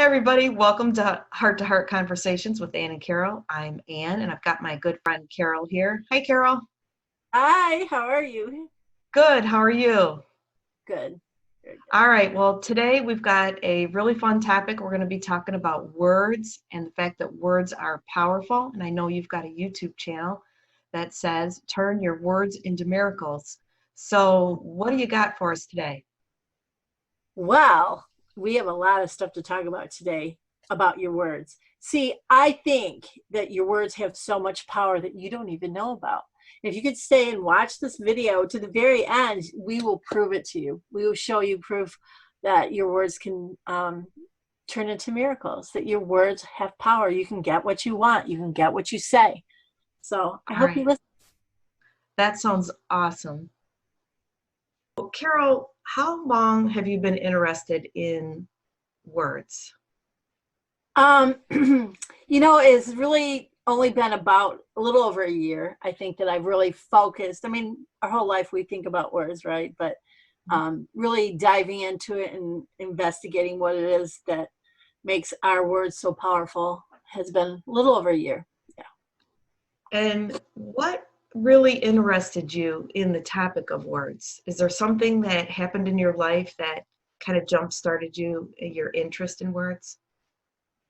Hey everybody, welcome to Heart Conversations with Ann and Carol. I'm Ann and I've got my good friend Carol here. Hi Carol. Hi, how are you? Good, how are you? Good. Very All right, well today we've got a really fun topic. We're going to be talking about words and the fact that words are powerful. And I know you've got a YouTube channel that says turn your words into miracles. So what do you got for us today? Well, we have a lot of stuff to talk about today about your words. See, I think that your words have so much power that you don't even know about. If you could stay and watch this video to the very end, we will prove it to you. We will show you proof that your words can turn into miracles, that your words have power. You can get what you want. You can get what you say. So I All hope you right, listen. that sounds awesome. Well, Carol, how long have you been interested in words? It's really only been about a little over a year, I think, that I've really focused. I mean, our whole life we think about words, right? But really diving into it and investigating what it is that makes our words so powerful has been a little over a year. Yeah. And what really interested you in the topic of words? Is there something that happened in your life that kind of jump started your interest in words?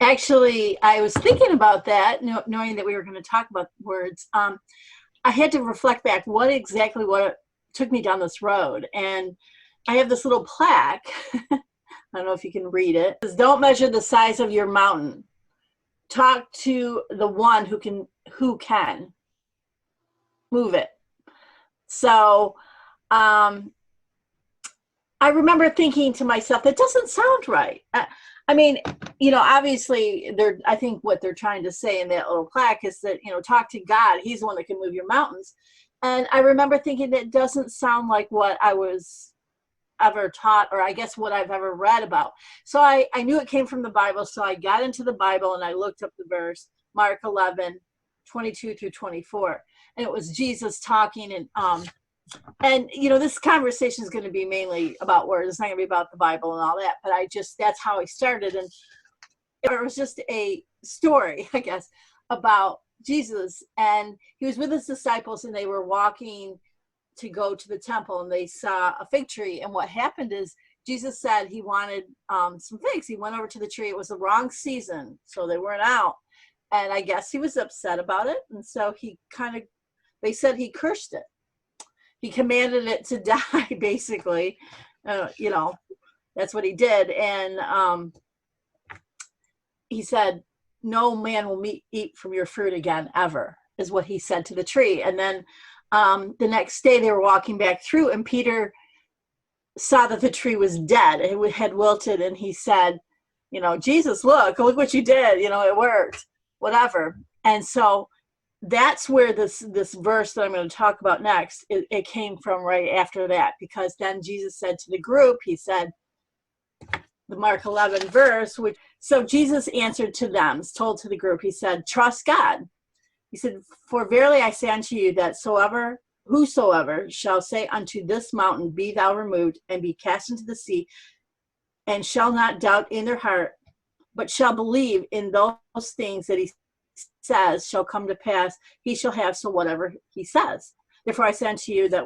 Actually, I was thinking about that, knowing that we were going to talk about words. I had to reflect back what took me down this road. And I have this little plaque. I don't know if you can read it. It says, "Don't measure the size of your mountain. Talk to the one who can move it." So um, I remember thinking to myself, that doesn't sound right. I mean, obviously, I think what they're trying to say in that little plaque is that, talk to God. He's the one that can move your mountains. And I remember thinking that doesn't sound like what I was ever taught, or I guess what I've ever read about. So I knew it came from the Bible. So I got into the Bible and I looked up the verse, Mark 11:22 through 24. And it was Jesus talking, and this conversation is going to be mainly about words. It's not going to be about the Bible and all that, but that's how I started. And it was just a story, I guess, about Jesus. And he was with his disciples and they were walking to go to the temple, and they saw a fig tree. And what happened is Jesus said he wanted some figs. He went over to the tree. It was the wrong season, so they weren't out. And I guess he was upset about it. And so they said he cursed it. He commanded it to die, basically. That's what he did. And he said, "No man will eat from your fruit again, ever," is what he said to the tree. And then the next day they were walking back through, and Peter saw that the tree was dead. It had wilted, and he said, "Jesus, look what you did. It worked, whatever." And so that's where this verse that I'm going to talk about next, it came from right after that, because then Jesus said to the group, he said, the Mark 11 verse, so Jesus answered to them, told to the group, he said, "Trust God." He said, "For verily I say unto you that whosoever shall say unto this mountain, be thou removed and be cast into the sea, and shall not doubt in their heart, but shall believe in those things that he says shall come to pass, he shall have so whatever he says. Therefore I say unto you that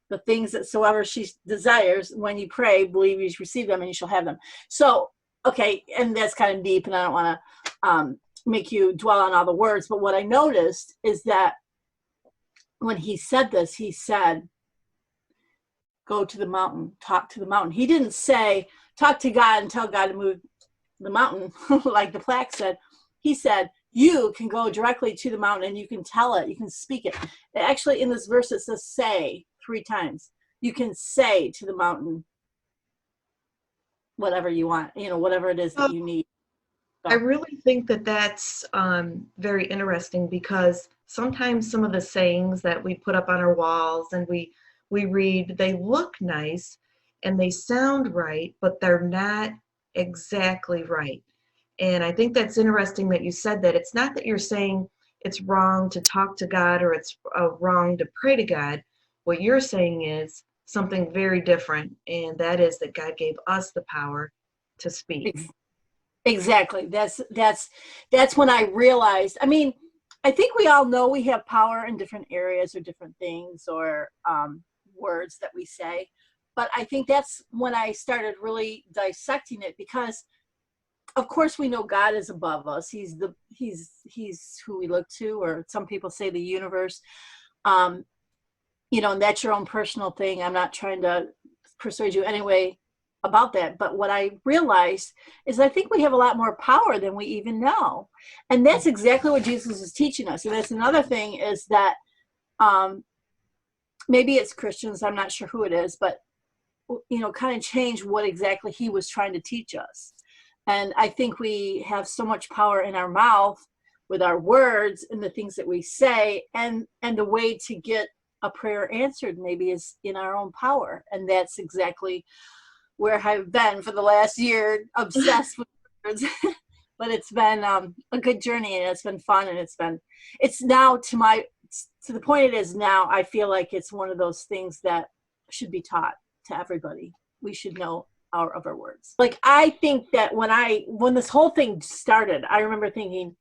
the things that soever she desires, when you pray, believe you receive them and you shall have them." So, okay, and that's kind of deep, and I don't want to make you dwell on all the words, but what I noticed is that when he said this, he said, "Go to the mountain, talk to the mountain." He didn't say, "Talk to God and tell God to move the mountain," like the plaque said. He said, "You can go directly to the mountain and you can tell it, you can speak it." Actually, in this verse, it says "say" 3 times. You can say to the mountain whatever you want, whatever it is that you need. I So, really think that that's very interesting because sometimes some of the sayings that we put up on our walls and we read, they look nice and they sound right, but they're not exactly right. And I think that's interesting that you said that. It's not that you're saying it's wrong to talk to God or it's wrong to pray to God. What you're saying is something very different, and that is that God gave us the power to speak. Exactly. That's when I realized. I mean, I think we all know we have power in different areas or different things or words that we say, but I think that's when I started really dissecting it because, of course, we know God is above us. He's who we look to, or some people say the universe. Um, and that's your own personal thing. I'm not trying to persuade you anyway about that. But what I realized is I think we have a lot more power than we even know. And that's exactly what Jesus is teaching us. And that's another thing is that um, maybe it's Christians, I'm not sure who it is, but, kind of change what exactly he was trying to teach us. And I think we have so much power in our mouth with our words and the things that we say, and the way to get a prayer answered maybe is in our own power. And that's exactly where I've been for the last year, obsessed with words. But it's been a good journey, and it's been fun, and it's now to the point it is now. I feel like it's one of those things that should be taught to everybody. We should know of our words. Like, I think that when this whole thing started, I remember thinking,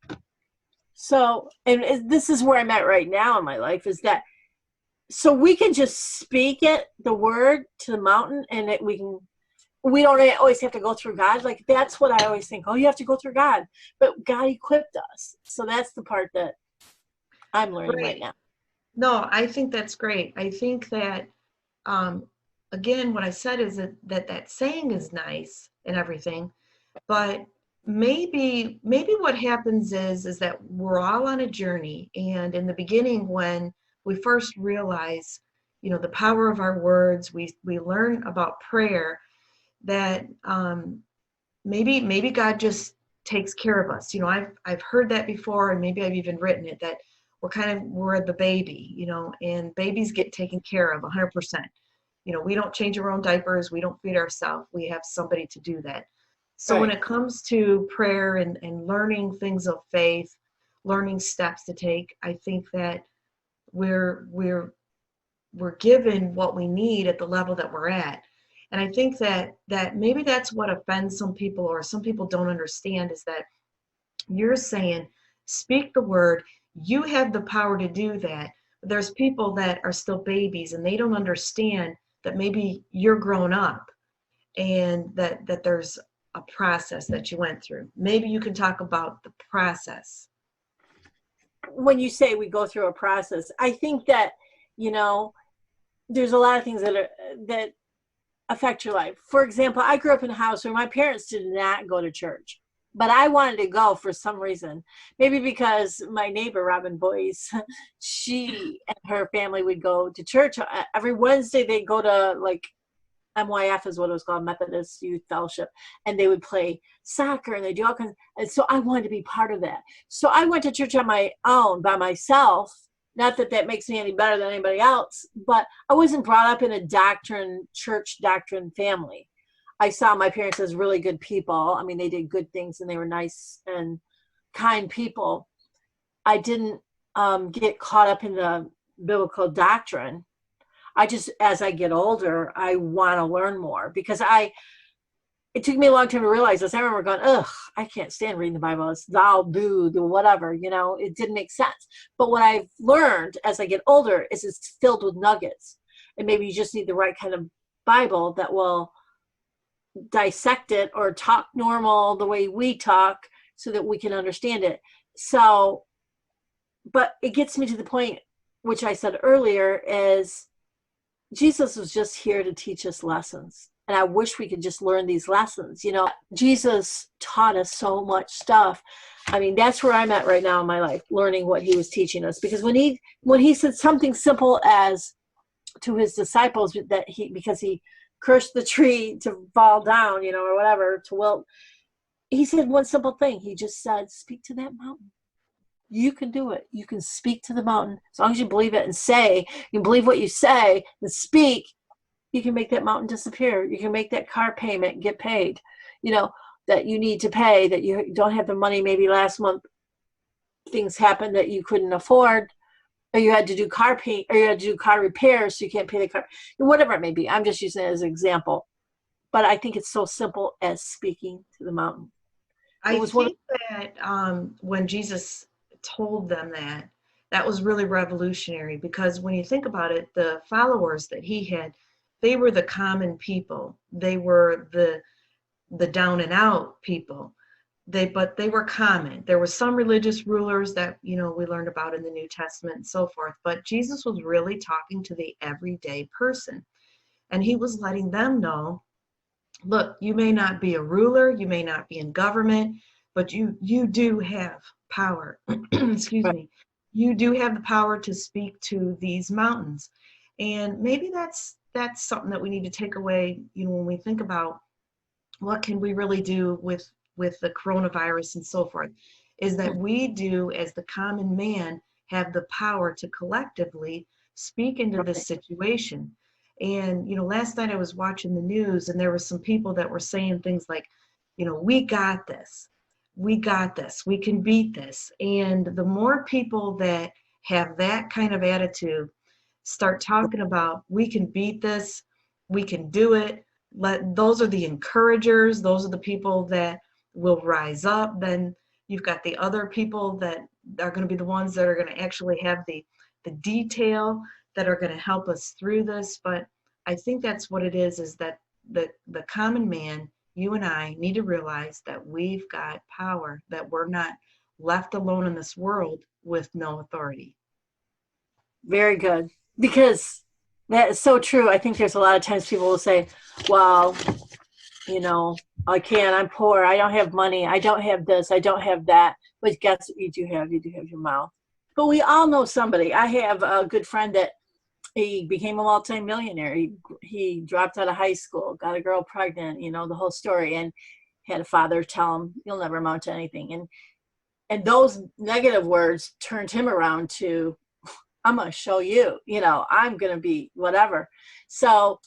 and this is where I'm at right now in my life, is that so we can just speak the word to the mountain, and we don't always have to go through God. Like, that's what I always think. Oh, you have to go through God, but God equipped us. So that's the part that I'm learning right now. No, I think that's great. I think that, again, what I said is that saying is nice and everything, but maybe what happens is that we're all on a journey, and in the beginning, when we first realize, the power of our words, we learn about prayer, that maybe God just takes care of us. I've heard that before, and maybe I've even written it, that we're the baby, and babies get taken care of 100%. We don't change our own diapers, we don't feed ourselves, we have somebody to do that. So when it comes to prayer and learning things of faith, learning steps to take, I think that we're given what we need at the level that we're at. And I think that maybe that's what offends some people, or some people don't understand, is that you're saying, speak the word, you have the power to do that. But there's people that are still babies, and they don't understand that maybe you're grown up, and that there's a process that you went through. Maybe you can talk about the process. When you say we go through a process, I think that, there's a lot of things that affect your life. For example, I grew up in a house where my parents did not go to church, but I wanted to go for some reason. Maybe because my neighbor, Robin Boyce, she and her family would go to church. Every Wednesday they'd go to, like, MYF is what it was called, Methodist Youth Fellowship, and they would play soccer, and they do all kinds. And so I wanted to be part of that. So I went to church on my own, by myself. Not that that makes me any better than anybody else, but I wasn't brought up in a church doctrine family. I saw my parents as really good people. I mean, they did good things, and they were nice and kind people. I didn't get caught up in the biblical doctrine. As I get older, I want to learn more, because it took me a long time to realize this. I remember going, I can't stand reading the Bible. It's thou, do whatever, it didn't make sense. But what I've learned as I get older is it's filled with nuggets. And maybe you just need the right kind of Bible that will dissect it or talk normal the way we talk, so that we can understand it. So, but it gets me to the point, which I said earlier, is Jesus was just here to teach us lessons. And I wish we could just learn these lessons. Jesus taught us so much stuff. I mean, that's where I'm at right now in my life, learning what he was teaching us. Because when he said something simple as to his disciples, because he cursed the tree to fall down, or whatever, to wilt, he said one simple thing. He just said, speak to that mountain. You can do it. You can speak to the mountain. As long as you believe it and you believe what you say and speak, you can make that mountain disappear. You can make that car payment get paid, that you need to pay, that you don't have the money. Maybe last month things happened that you couldn't afford, or you had to do car paint, or you had to do car repairs, so you can't pay the car, whatever it may be. I'm just using it as an example. But I think it's so simple as speaking to the mountain. It I was one of, think that when Jesus told them that, that was really revolutionary because when you think about it, the followers that he had, they were the common people. They were the down and out people. But they were common. There were some religious rulers that we learned about in the New Testament and so forth. But Jesus was really talking to the everyday person, and he was letting them know, look, you may not be a ruler, you may not be in government, but you do have power. Excuse me. You do have the power to speak to these mountains. And maybe that's something that we need to take away, when we think about what can we really do with the coronavirus and so forth, is that we do, as the common man, have the power to collectively speak into this right. situation. And last night I was watching the news, and there were some people that were saying things like, we got this, we got this, we can beat this. And the more people that have that kind of attitude start talking about, we can beat this, we can do it, those are the encouragers, those are the people that will rise up. Then you've got the other people that are going to be the ones that are going to actually have the detail, that are going to help us through this. But I think that's what it is that the common man, you and I, need to realize that we've got power, that we're not left alone in this world with no authority. Very good. Because that is so true. I think there's a lot of times people will say, well, you know, I can't, I'm poor, I don't have money, I don't have this, I don't have that. But guess what you do have? You do have your mouth. But we all know somebody. I have a good friend that he became a multi-millionaire. He dropped out of high school, got a girl pregnant, you know, the whole story, and had a father tell him, you'll never amount to anything. And those negative words turned him around to, I'm going to show you, you know, I'm going to be whatever. So,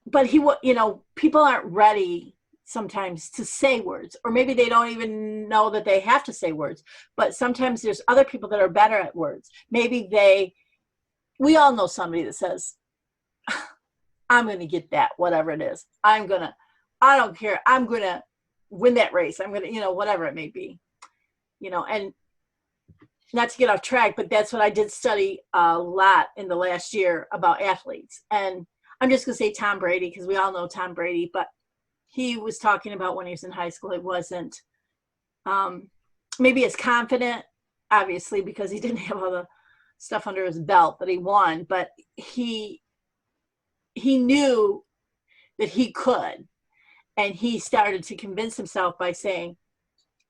but you know, people aren't ready sometimes to say words, or maybe they don't even know that they have to say words. But sometimes there's other people that are better at words. Maybe we all know somebody that says, I'm going to get that, whatever it is. I don't care. I'm going to win that race. I'm going to, you know, whatever it may be, you know. And not to get off track, but that's what I did study a lot in the last year about athletes. And I'm just going to say Tom Brady, because we all know Tom Brady, but he was talking about when he was in high school, it wasn't maybe as confident, obviously, because he didn't have all the stuff under his belt that he won, but he knew that he could. And he started to convince himself by saying,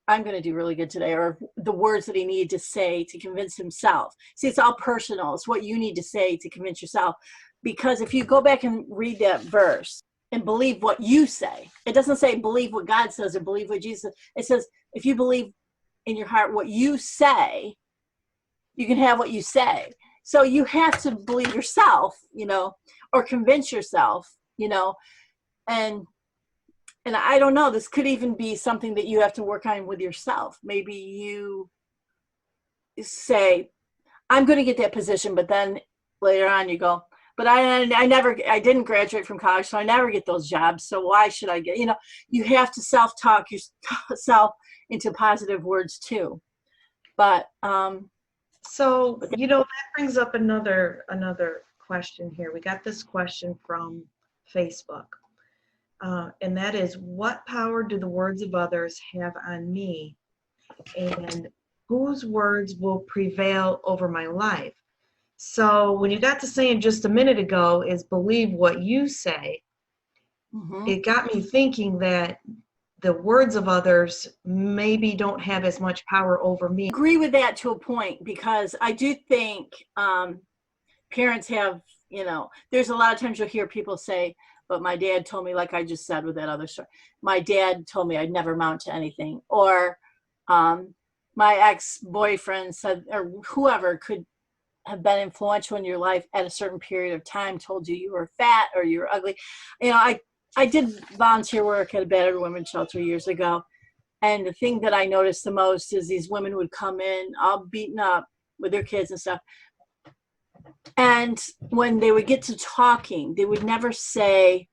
I'm going to do really good today, or the words that he needed to say to convince himself. See, it's all personal. It's what you need to say to convince yourself. Because if you go back and read that verse and believe what you say, it doesn't say believe what God says or believe what Jesus says. It says, if you believe in your heart what you say, you can have what you say. So you have to believe yourself, you know, or convince yourself, you know, and I don't know, this could even be something that you have to work on with yourself. Maybe you say, I'm going to get that position, but then later on you go, but I didn't graduate from college, so I never get those jobs. So why should I get, you know, you have to self-talk yourself into positive words too. But, So, that brings up another question here. We got this question from Facebook. And that is, what power do the words of others have on me? And whose words will prevail over my life? So when you got to saying just a minute ago is believe what you say, it got me thinking that the words of others maybe don't have as much power over me. I agree with that to a point, because I do think parents have, you know, there's a lot of times you'll hear people say, but my dad told me, like I just said with that other story, my dad told me I'd never amount to anything. Or my ex-boyfriend said, or whoever could have been influential in your life at a certain period of time, told you you were fat or you were ugly. You know, I did volunteer work at a battered women's shelter years ago. And the thing that I noticed the most is these women would come in all beaten up with their kids and stuff. And when they would get to talking, they would never say,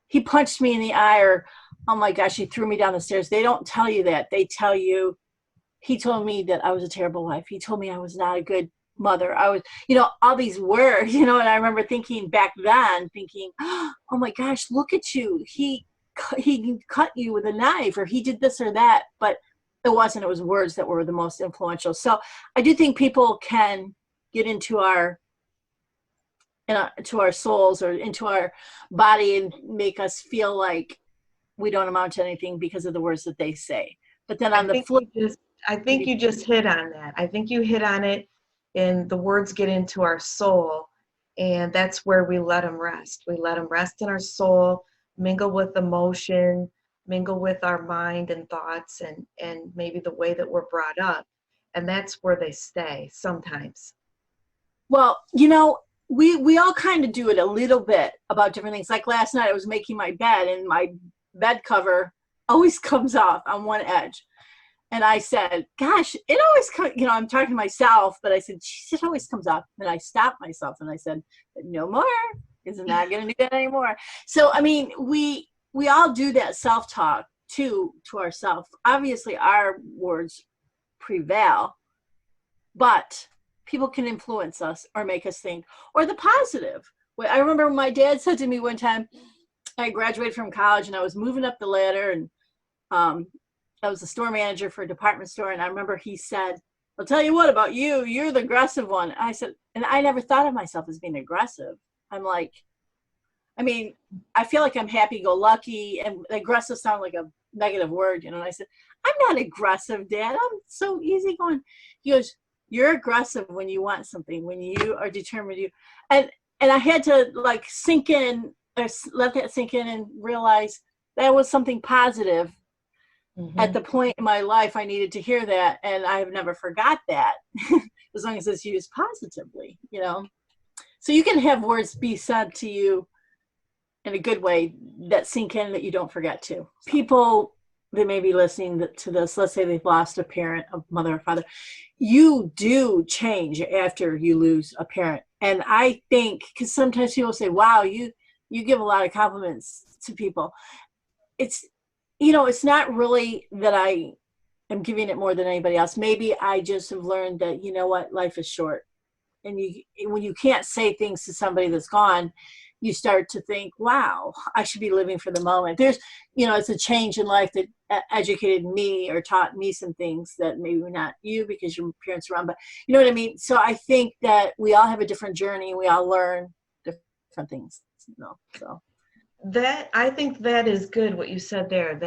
he punched me in the eye, or oh my gosh, he threw me down the stairs. They don't tell you that. They tell you, he told me that I was a terrible wife. He told me I was not a good mother. I was, all these words, and I remember thinking back then, thinking, oh my gosh, look at you. He cut you with a knife, or he did this or that, but it wasn't. It was words that were the most influential. So I do think people can get into to our souls or into our body and make us feel like we don't amount to anything because of the words that they say. But then I on the think flip, I think you just hit on that. I think you hit on it, and the words get into our soul, and that's where we let them rest. We let them rest in our soul, mingle with emotion, mingle with our mind and thoughts, and maybe the way that we're brought up, and that's where they stay sometimes. well, we all kind of do it a little bit about different things. Like last night, I was making my bed, and my bed cover always comes off on one edge. And I said, gosh, it always comes, I'm talking to myself, but I said, geez, it always comes off. And I stopped myself and I said, no more. It's not going to do that anymore. So, I mean, we all do that self-talk to ourselves. Obviously, our words prevail, but people can influence us or make us think, or the positive. I remember my dad said to me one time, I graduated from college and I was moving up the ladder, and I was a store manager for a department store. And I remember he said, I'll tell you what about you, you're the aggressive one. I said, and I never thought of myself as being aggressive. I'm like, I mean, I feel like I'm happy-go-lucky, and aggressive sounds like a negative word, And I said, I'm not aggressive, Dad. I'm so easygoing. He goes, you're aggressive when you want something, when you are determined. And I had to like sink in, or let that sink in, and realize that was something positive. At Mm-hmm. the point in my life, I needed to hear that, and I've never forgot that, as long as it's used positively. So you can have words be said to you in a good way that sink in, that you don't forget to. People that may be listening to this, let's say they've lost a parent, a mother or father, you do change after you lose a parent. And I think, because sometimes people say, wow, you give a lot of compliments to people. It's, it's not really that I am giving it more than anybody else. Maybe I just have learned that, what, life is short. And when you can't say things to somebody that's gone, you start to think, wow, I should be living for the moment. There's, it's a change in life that educated me or taught me some things that maybe not you, because your parents are around, but you know what I mean? So I think that we all have a different journey. We all learn different things, so. That, I think that is good what you said there.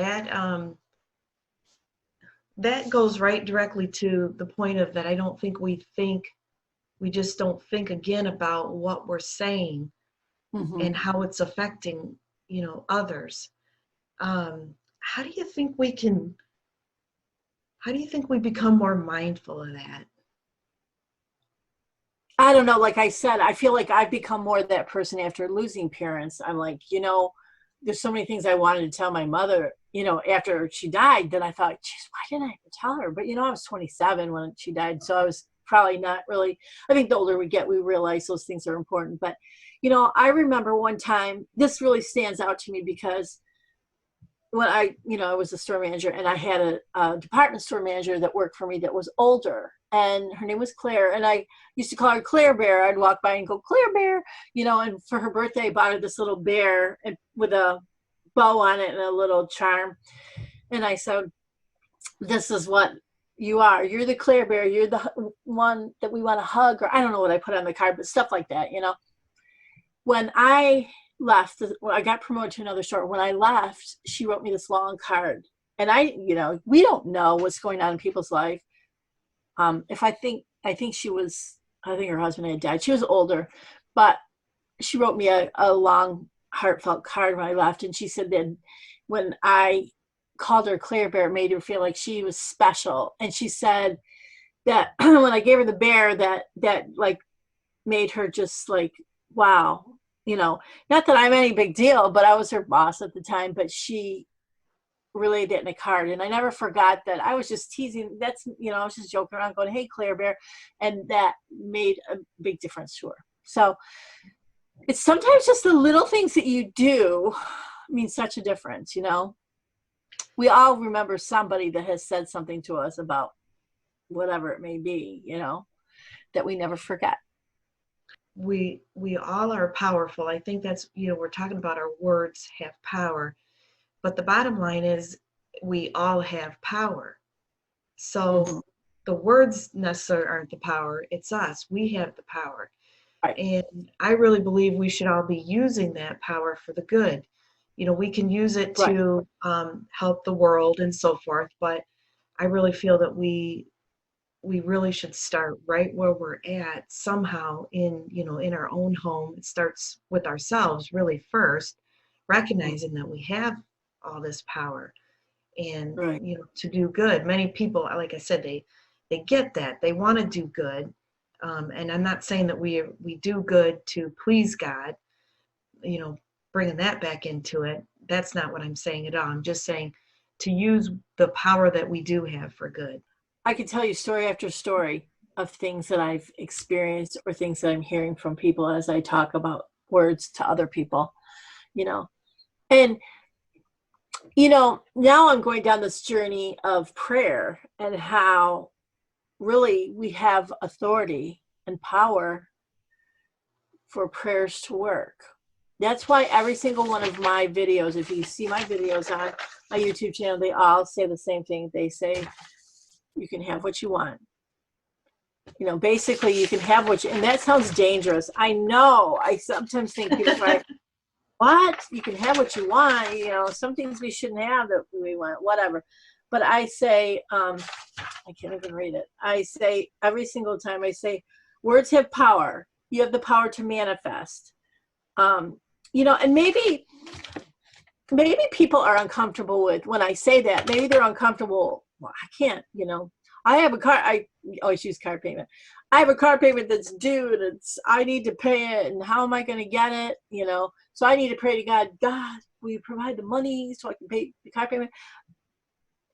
That goes right directly to the point of that. I don't think we just don't think again about what we're saying Mm-hmm. and how it's affecting, others. How do you think we can, how do you think we become more mindful of that? I don't know. Like I said, I feel like I've become more that person after losing parents. I'm like, there's so many things I wanted to tell my mother, after she died, that I thought, geez, why didn't I ever tell her? But, I was 27 when she died. So I was probably not really, I think the older we get, we realize those things are important. But, I remember one time, this really stands out to me, because when I was a store manager, and I had a department store manager that worked for me that was older, and her name was Claire, and I used to call her Claire Bear. I'd walk by and go, Claire Bear, and for her birthday, I bought her this little bear and with a bow on it and a little charm. And I said, this is what you are. You're the Claire Bear. You're the one that we want to hug, or I don't know what I put on the card, but stuff like that. When I left, when I got promoted to another store, when I left, she wrote me this long card. And we don't know what's going on in people's life. I think I think her husband had died. She was older, but she wrote me a long, heartfelt card when I left. And she said that when I called her Claire Bear, it made her feel like she was special. And she said that when I gave her the bear, that like made her just like, wow, not that I'm any big deal, but I was her boss at the time, but she relayed it in a card. And I never forgot that. I was just teasing. I was just joking around going, hey, Claire Bear. And that made a big difference to her. So it's sometimes just the little things that you do mean such a difference. we all remember somebody that has said something to us about whatever it may be, that we never forget. We all are powerful. I think that's, we're talking about our words have power, but the bottom line is we all have power. Mm-hmm. So the words necessarily aren't the power, it's us. We have the power. Right. And I really believe we should all be using that power for the good. We can use it Right. to help the world and so forth, but I really feel that we really should start right where we're at somehow in our own home. It starts with ourselves really first, recognizing that we have all this power and Right. to do good. Many people, like I said, they get that they want to do good, and I'm not saying that we do good to please God, bringing that back into it. That's not what I'm saying at all. I'm just saying to use the power that we do have for good. I can tell you story after story of things that I've experienced or things that I'm hearing from people as I talk about words to other people, you know. And, now I'm going down this journey of prayer and how really we have authority and power for prayers to work. That's why every single one of my videos, if you see my videos on my YouTube channel, they all say the same thing. They say, you can have what you want. Basically you can have what you, and that sounds dangerous. I know. I sometimes think people are like, what? You can have what you want. Some things we shouldn't have that we want, whatever. But I say, I can't even read it. I say every single time, I say, words have power. You have the power to manifest. And maybe people are uncomfortable with when I say that. Maybe they're uncomfortable. Well, I can't, I have a car. I always use car payment. I have a car payment that's due and I need to pay it. And how am I going to get it? So I need to pray to God, God, will you provide the money so I can pay the car payment?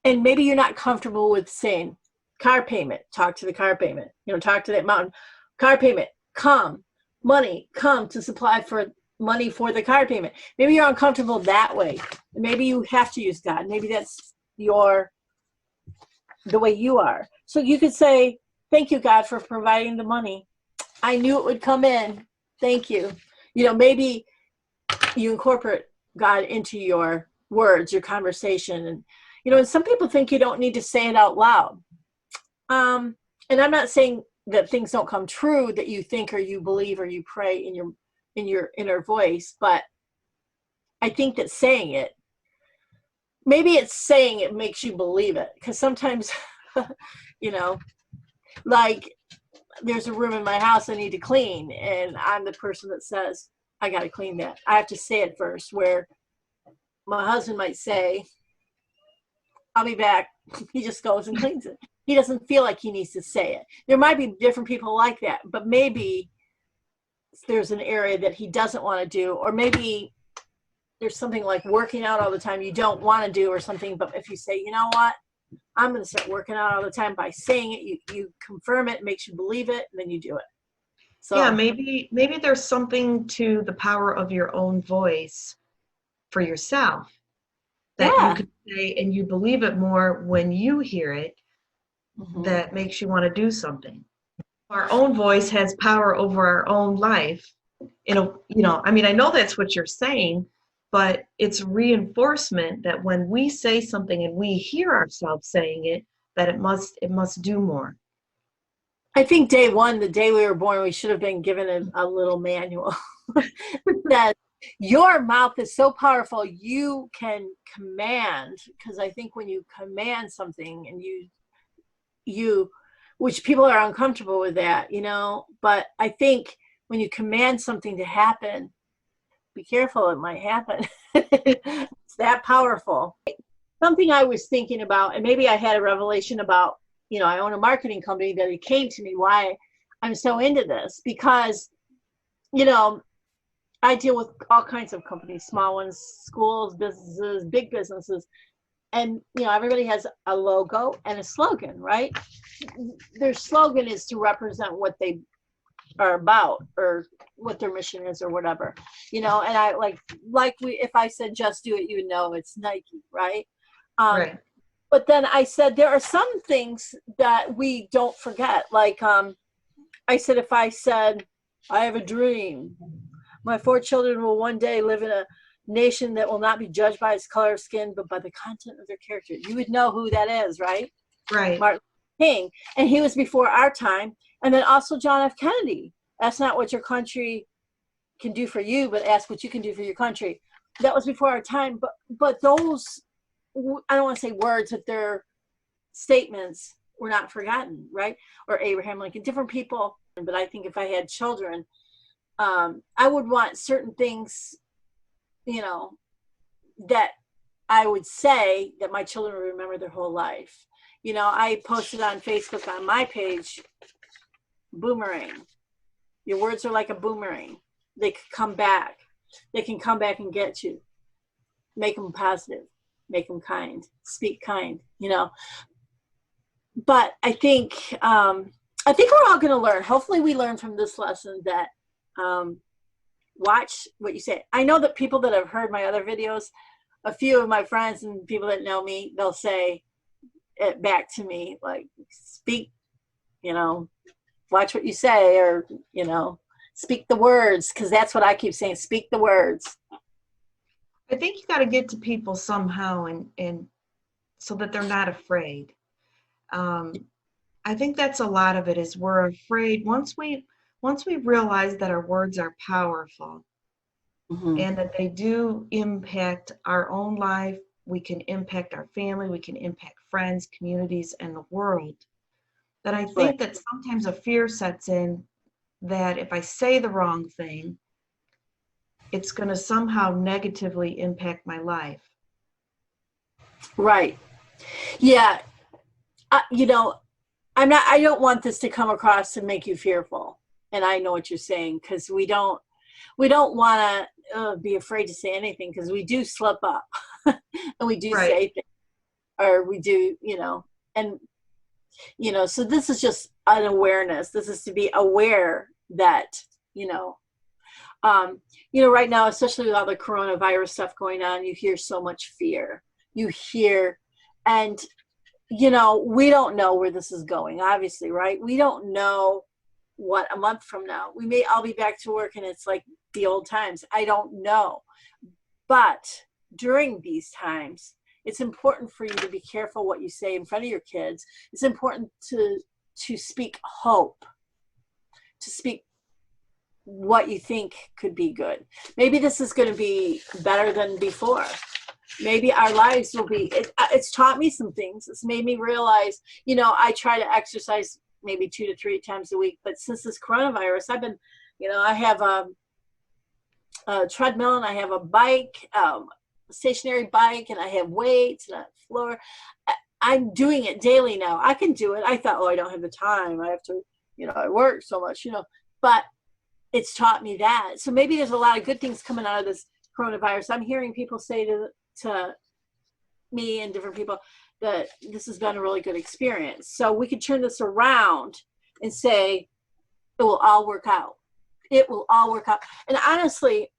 And maybe you're not comfortable with saying car payment, talk to the car payment, talk to that mountain. Car payment, come, money, come to supply for money for the car payment. Maybe you're uncomfortable that way. Maybe you have to use God. Maybe that's the way you are. So you could say, thank you, God, for providing the money. I knew it would come in. Thank you. Maybe you incorporate God into your words, your conversation. And, and some people think you don't need to say it out loud. And I'm not saying that things don't come true that you think or you believe or you pray in your inner voice, but I think that saying it, maybe it's saying it makes you believe it, because sometimes like there's a room in my house I need to clean and I'm the person that says I got to clean that. I have to say it first, where my husband might say, I'll be back. He just goes and cleans it. He doesn't feel like he needs to say it. There might be different people like that, but maybe there's an area that he doesn't want to do, or maybe there's something like working out all the time you don't want to do or something. But if you say, you know what, I'm going to start working out all the time, by saying it, you confirm it, makes you believe it, and then you do it. So Yeah, maybe there's something to the power of your own voice for yourself that you yeah. could say, and you believe it more when you hear it, Mm-hmm. that makes you want to do something. Our own voice has power over our own life. I mean, I know that's what you're saying, but it's reinforcement that when we say something and we hear ourselves saying it, that it must do more. I think day one, the day we were born, we should have been given a little manual that your mouth is so powerful, you can command. Because I think when you command something and you, which people are uncomfortable with that, but I think when you command something to happen, be careful, it might happen. It's that powerful. Something I was thinking about, and maybe I had a revelation about, I own a marketing company, that it came to me why I'm so into this, because, I deal with all kinds of companies, small ones, schools, businesses, big businesses. And, everybody has a logo and a slogan, right? Their slogan is to represent what they are about or what their mission is or whatever, and I if I said, just do it, you would know it's Nike, right? Um, Right. but then I said, there are some things that we don't forget. Like, I said, if I said, I have a dream, my 4 children will one day live in a nation that will not be judged by its color of skin, but by the content of their character. You would know who that is, right? Right. Martin Luther King. And he was before our time. And then also John F. Kennedy. That's not what your country can do for you, but ask what you can do for your country. That was before our time. But those, I don't want to say words, but their statements were not forgotten, right? Or Abraham Lincoln, different people. But I think if I had children, I would want certain things, you know, that I would say that my children would remember their whole life. You know, I posted on Facebook on my page, boomerang. Your words are like a boomerang. They could come back. They can come back and get you. Make them positive. Make them kind. Speak kind. You know. But I think we're all going to learn. Hopefully, we learn from this lesson that watch what you say. I know that people that have heard my other videos, a few of my friends and people that know me, they'll say it back to me like, speak, you know, watch what you say, or, you know, speak the words, because that's what I keep saying, speak the words. I think you got to get to people somehow, and so that they're not afraid. Um, I think that's a lot of it, is we're afraid once we realize that our words are powerful Mm-hmm. and that they do impact our own life, we can impact our family, we can impact friends, communities, and the world. That I Right. think that sometimes a fear sets in that if I say the wrong thing, it's going to somehow negatively impact my life. Right. Yeah. You know, I don't want this to come across to make you fearful. And I know what you're saying, because we don't want to be afraid to say anything, because we do slip up and we do Right. say things, or we do, you know, and, you know, so this is just an awareness. This is to be aware that, you know, right now, especially with all the coronavirus stuff going on, you hear so much fear. You hear, and, you know, we don't know where this is going, obviously, right? We don't know what a month from now. We may all be back to work and it's like the old times. I don't know. But during these times, it's important for you to be careful what you say in front of your kids. It's important to speak hope, to speak what you think could be good. Maybe this is going to be better than before. Maybe our lives will be, it's taught me some things. It's made me realize, you know, I try to exercise maybe 2 to 3 times a week, but since this coronavirus, I've been, you know, I have a treadmill, and I have a bike, a stationary bike, and I have weights and a floor. I'm doing it daily now. I can do it. I thought, oh, I don't have the time. I have to, you know, I work so much, you know, but it's taught me that. So maybe there's a lot of good things coming out of this coronavirus. I'm hearing people say to me and different people that this has been a really good experience. So we could turn this around and say, it will all work out. It will all work out. And honestly,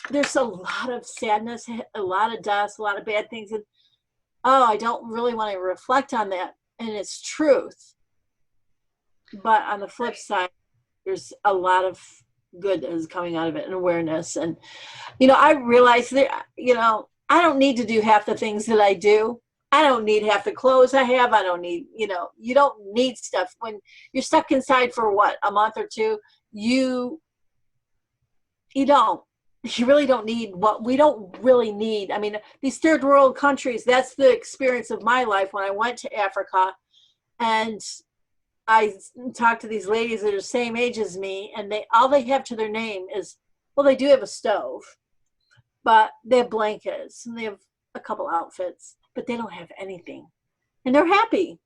there's a lot of sadness, a lot of deaths, a lot of bad things. And I don't really want to reflect on that. And it's truth. But on the flip side, there's a lot of good that is coming out of it, and awareness. And, you know, I realize that, you know, I don't need to do half the things that I do. I don't need half the clothes I have. I don't need, you know, you don't need stuff. When you're stuck inside for what, a month or two, you don't. You really don't need what we don't really need. I mean, these third world countries, that's the experience of my life when I went to Africa. And I talk to these ladies that are the same age as me, and all they have to their name is, well, they do have a stove, but they have blankets and they have a couple outfits, but they don't have anything, and they're happy.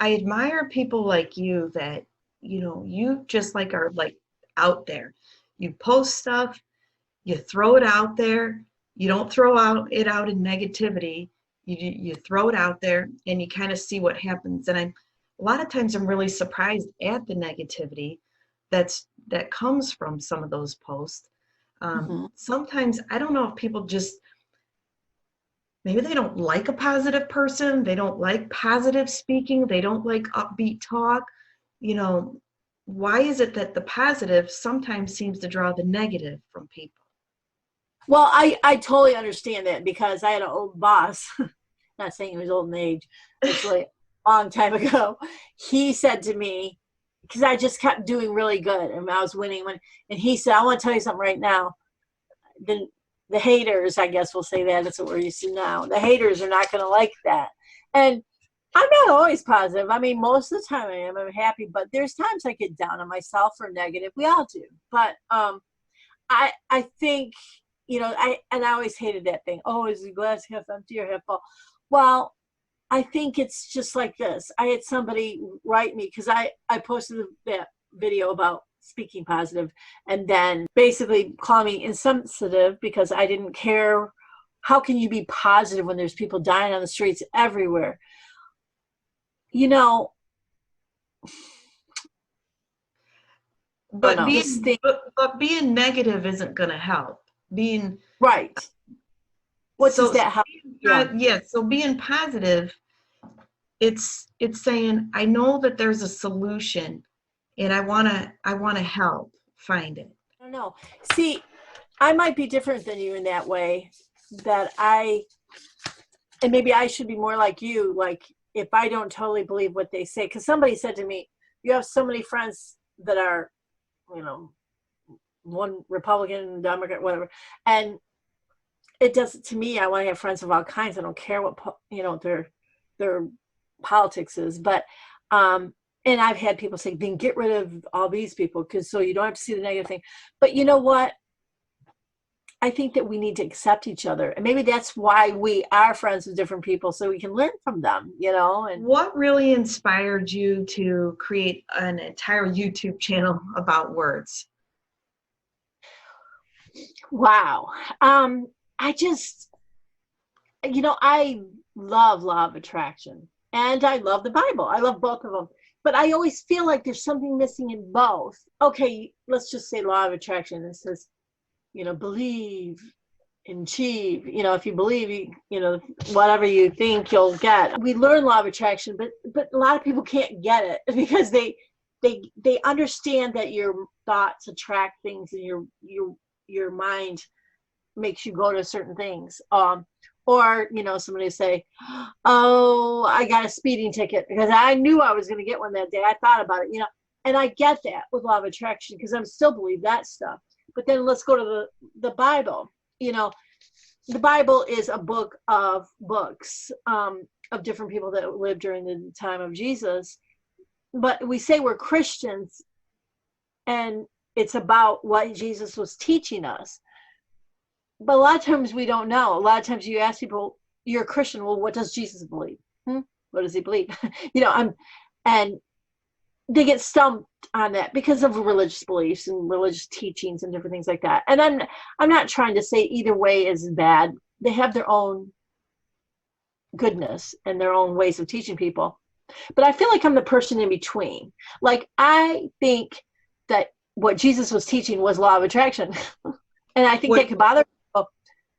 I admire people like you that, you know, you just like are like out there. You post stuff, you throw it out there. You don't throw it out in negativity. You throw it out there and you kind of see what happens. And a lot of times I'm really surprised at the negativity that comes from some of those posts. Mm-hmm. Sometimes I don't know if people just maybe they don't like a positive person, they don't like positive speaking, they don't like upbeat talk. You know, why is it that the positive sometimes seems to draw the negative from people? Well, I totally understand that because I had an old boss, not saying he was old in age, it's like a long time ago. He said to me, because I just kept doing really good and I was winning and he said, I want to tell you something right now. The the haters, I guess we'll say that, that's what we're used to now. The haters are not gonna like that. And I'm not always positive. I mean, most of the time I am. I'm happy, but there's times I get down on myself or negative. We all do. But I think, I always hated that thing. Oh, is the glass half empty or half full? Well, I think it's just like this. I had somebody write me because I posted that video about speaking positive and then basically call me insensitive because I didn't care. How can you be positive when there's people dying on the streets everywhere? You know, I don't But know. This being thing, but being negative isn't going to help. Being right. What does so that help? Yeah. yeah, so being positive, it's saying I know that there's a solution and I want to help find it. I don't know. See, I might be different than you in that way that and maybe I should be more like you, like if I don't totally believe what they say. Because somebody said to me, you have so many friends that are, you know, one Republican, Democrat, whatever. And it does to me, I want to have friends of all kinds. I don't care what, their politics is. But, and I've had people say, then get rid of all these people because so you don't have to see the negative thing. But you know what? I think that we need to accept each other. And maybe that's why we are friends with different people so we can learn from them, and What really inspired you to create an entire YouTube channel about words? wow. I just, I love law of attraction and I love the Bible. I love both of them. But I always feel like there's something missing in both. Okay, let's just say law of attraction. It says, believe and achieve. If you believe, whatever you think you'll get. We learn law of attraction, but a lot of people can't get it because they understand that your thoughts attract things and your mind makes you go to certain things. Or somebody say, oh, I got a speeding ticket because I knew I was going to get one that day. I thought about it, and I get that with law of attraction because I still believe that stuff. But then let's go to the Bible. The Bible is a book of books, of different people that lived during the time of Jesus. But we say we're Christians and it's about what Jesus was teaching us. But a lot of times we don't know. A lot of times you ask people, you're a Christian, well, what does Jesus believe? What does he believe? And they get stumped on that because of religious beliefs and religious teachings and different things like that. And I'm not trying to say either way is bad. They have their own goodness and their own ways of teaching people. But I feel like I'm the person in between. Like I think that what Jesus was teaching was law of attraction. And I think What that could bother people.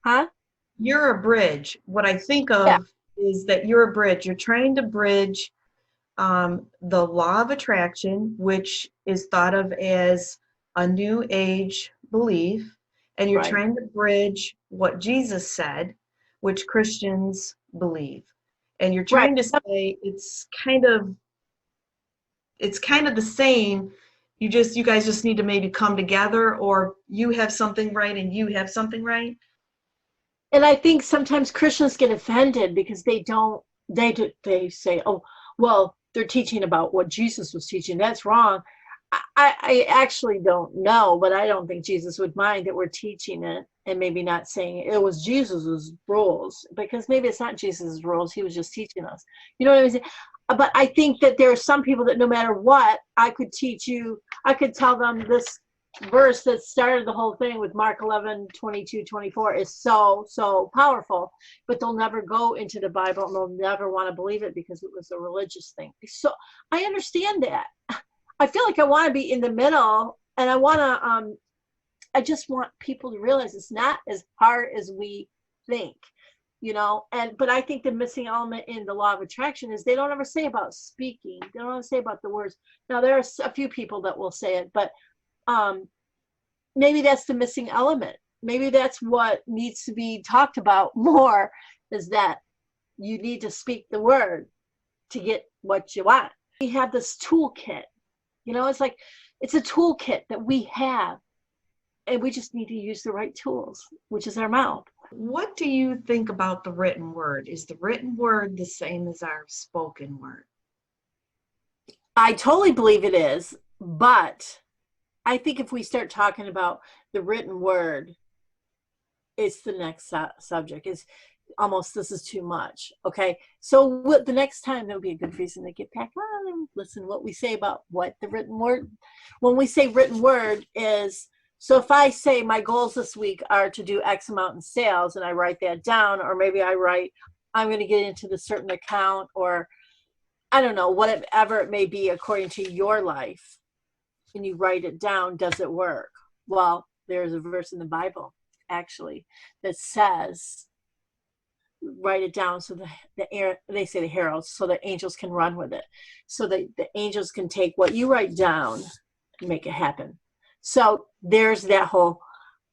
Huh? You're a bridge. What I think Yeah, of is that you're a bridge. You're trying to bridge the law of attraction, which is thought of as a new age belief, and you're right. trying to bridge what Jesus said, which Christians believe. And you're Right. trying to say it's kind of the same. You guys just need to maybe come together, or you have something right and you have something right. And I think sometimes Christians get offended because they say, oh, well, they're teaching about what Jesus was teaching. That's wrong. I actually don't know, but I don't think Jesus would mind that we're teaching it and maybe not saying it was Jesus's rules, because maybe it's not Jesus's rules. He was just teaching us. You know what I'm saying? But I think that there are some people that no matter what, I could tell them this verse that started the whole thing with Mark 11:22-24 is so powerful, but they'll never go into the Bible and they'll never want to believe it because it was a religious thing. So I understand that. I feel like I want to be in the middle, and I just want people to realize it's not as hard as we think. you know. And but I think the missing element in the law of attraction is they don't ever say about speaking. They don't ever say about the words. Now there are a few people that will say it, but maybe that's the missing element. Maybe that's what needs to be talked about more, is that you need to speak the word to get what you want. We have this toolkit, you know, it's like, it's a toolkit that we have, and we just need to use the right tools, which is our mouth. What do you think about the written word? Is the written word the same as our spoken word? I totally believe it is, but I think if we start talking about the written word, it's the next subject. Is almost, this is too much. Okay, so the next time there'll be a good reason to get back on and listen to what we say about what the written word. When we say written word is, so if I say my goals this week are to do X amount in sales, and I write that down, or maybe I write I'm going to get into the certain account, or I don't know, whatever it may be according to your life, and you write it down, does it work? Well, there's a verse in the Bible actually that says write it down, so the air, they say the heralds, so the angels can run with it, so that the angels can take what you write down and make it happen. So there's that whole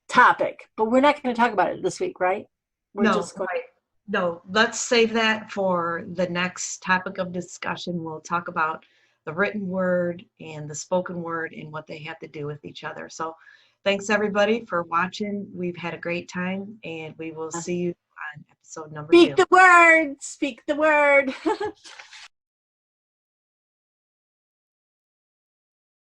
topic, but we're not going to talk about it this week, right? We're No, just going. right. No, let's save that for the next topic of discussion. We'll talk about the written word and the spoken word and what they have to do with each other. So thanks everybody for watching. We've had a great time, and we will see you on episode number 2. Speak the word. Speak the word.